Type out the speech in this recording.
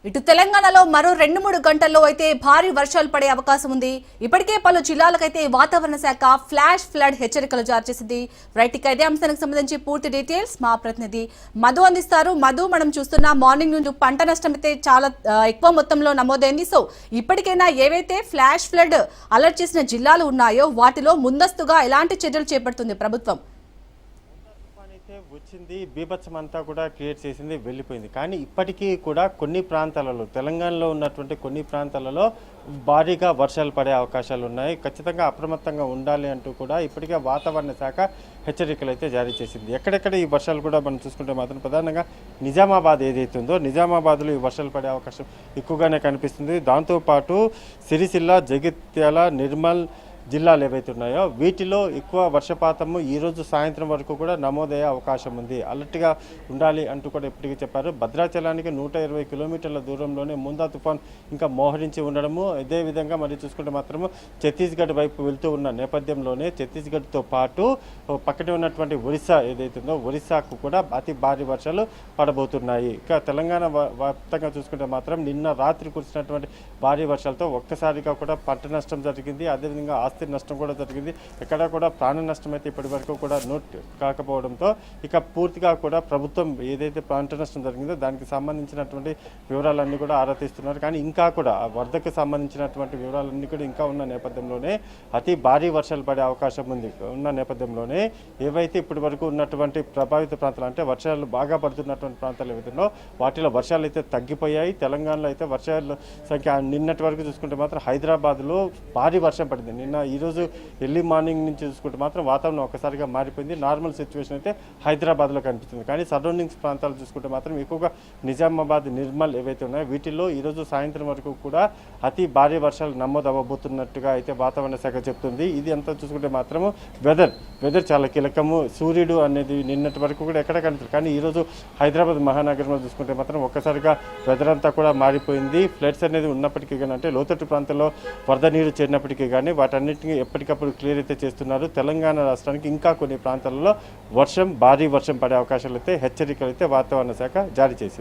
ఇటు తెలంగాణలో మరో 2-3 గంటల్లో అయితే భారీ వర్షాలు పడే అవకాశం ఉంది. ఇప్పటికే పలు జిల్లాలకైతే వాతావరణ శాఖ ఫ్లాష్ ఫ్లడ్ హెచ్చరికలు జారీ చేసింది. రైట్, ఇక ఇదే అంశానికి సంబంధించి పూర్తి డీటెయిల్స్ మా ప్రతినిధి మధు అందిస్తారు. మధు, మనం చూస్తున్న మార్నింగ్ నుంచి పంట నష్టం అయితే చాలా ఎక్కువ మొత్తంలో నమోదైంది. సో ఇప్పటికైనా ఏవైతే ఫ్లాష్ ఫ్లడ్ అలర్ట్ చేసిన జిల్లాలు ఉన్నాయో వాటిలో ముందస్తుగా ఎలాంటి చర్యలు చేపడుతుంది ప్రభుత్వం? వచ్చింది, బీభత్సం అంతా కూడా క్రియేట్ చేసింది, వెళ్ళిపోయింది. కానీ ఇప్పటికీ కూడా కొన్ని ప్రాంతాలలో, తెలంగాణలో ఉన్నటువంటి కొన్ని ప్రాంతాలలో భారీగా వర్షాలు పడే అవకాశాలు ఉన్నాయి. ఖచ్చితంగా అప్రమత్తంగా ఉండాలి అంటూ కూడా ఇప్పటికే వాతావరణ శాఖ హెచ్చరికలు అయితే జారీ చేసింది. ఎక్కడెక్కడ ఈ వర్షాలు కూడా మనం చూసుకుంటే మాత్రం ప్రధానంగా నిజామాబాద్ ఏదైతే ఉందో నిజామాబాద్లో ఈ వర్షాలు పడే అవకాశం ఎక్కువగానే కనిపిస్తుంది. దాంతోపాటు సిరిసిల్ల, జగిత్యాల, నిర్మల్ జిల్లాలు ఏవైతే ఉన్నాయో వీటిలో ఎక్కువ వర్షపాతము ఈరోజు సాయంత్రం వరకు కూడా నమోదయ్యే అవకాశం ఉంది. అలర్ట్గా ఉండాలి అంటూ కూడా ఇప్పటికీ చెప్పారు. భద్రాచలానికి 120 కిలోమీటర్ల దూరంలోనే ముందా తుఫాన్ ఇంకా మోహరించి ఉండడము, అదేవిధంగా మరి చూసుకుంటే మాత్రము ఛత్తీస్గఢ్ వైపు వెళ్తూ ఉన్న నేపథ్యంలోనే ఛత్తీస్గఢ్తో పాటు పక్కనే ఉన్నటువంటి ఒరిస్సా ఏదైతుందో ఒరిస్సాకు కూడా అతి భారీ వర్షాలు పడబోతున్నాయి. ఇక తెలంగాణ వ్యాప్తంగా చూసుకుంటే మాత్రం నిన్న రాత్రి కురిసినటువంటి భారీ వర్షాలతో ఒక్కసారిగా కూడా పంట నష్టం జరిగింది. అదేవిధంగా ఆస్తి నష్టం కూడా జరిగింది. ఎక్కడా కూడా ప్రాణ నష్టం అయితే ఇప్పటి వరకు కూడా నోట్ కాకపోవడంతో ఇక పూర్తిగా కూడా ప్రభుత్వం ఏదైతే పంట నష్టం జరిగిందో దానికి సంబంధించినటువంటి వివరాలన్నీ కూడా ఆరా తీస్తున్నారు. కానీ ఇంకా కూడా వరదకు సంబంధించినటువంటి వివరాలన్నీ కూడా ఇంకా ఉన్న నేపథ్యంలోనే అతి భారీ వర్షాలు పడే అవకాశం ఉంది. ఉన్న నేపథ్యంలోనే ఏవైతే ఇప్పటి వరకు ఉన్నటువంటి ప్రభావిత ప్రాంతాలు, అంటే వర్షాలు బాగా పడుతున్నటువంటి ప్రాంతాలు ఏవైతుందో వాటిలో వర్షాలు అయితే తగ్గిపోయాయి. తెలంగాణలో అయితే వర్షాల సంఖ్య నిన్నటి వరకు చూసుకుంటే మాత్రం హైదరాబాద్లో భారీ వర్షం పడింది. నిన్న ఈరోజు ఎర్లీ మార్నింగ్ నుంచి చూసుకుంటే మాత్రం వాతావరణం ఒక్కసారిగా మారిపోయింది. నార్మల్ సిచ్యువేషన్ అయితే హైదరాబాద్లో కనిపిస్తుంది. కానీ సరౌండింగ్స్ ప్రాంతాలు చూసుకుంటే మాత్రం ఎక్కువగా నిజామాబాద్, నిర్మల్ ఏవైతే ఉన్నాయో వీటిల్లో ఈరోజు సాయంత్రం వరకు కూడా అతి భారీ వర్షాలు నమోదు అవ్వబోతున్నట్టుగా అయితే వాతావరణ శాఖ చెప్తుంది. ఇది అంతా చూసుకుంటే మాత్రము వెదర్ చాలా కీలకము. సూర్యుడు అనేది నిన్నటి వరకు కూడా ఎక్కడ కనిపిస్తుంది. కానీ ఈరోజు హైదరాబాద్ మహానగరంలో చూసుకుంటే మాత్రం ఒక్కసారిగా వెదర్ అంతా కూడా మారిపోయింది. ఫ్లడ్స్ అనేది ఉన్నప్పటికీ కానీ, అంటే లోతట్టు ప్రాంతంలో వరద నీరు చేరినప్పటికీ కానీ వాటన్నిటిని ఎప్పటికప్పుడు క్లియర్ అయితే చేస్తున్నారు. తెలంగాణ రాష్ట్రానికి ఇంకా కొన్ని ప్రాంతాలలో భారీ వర్షం పడే అవకాశాలు అయితే హెచ్చరికలు అయితే వాతావరణ శాఖ జారీ చేసింది.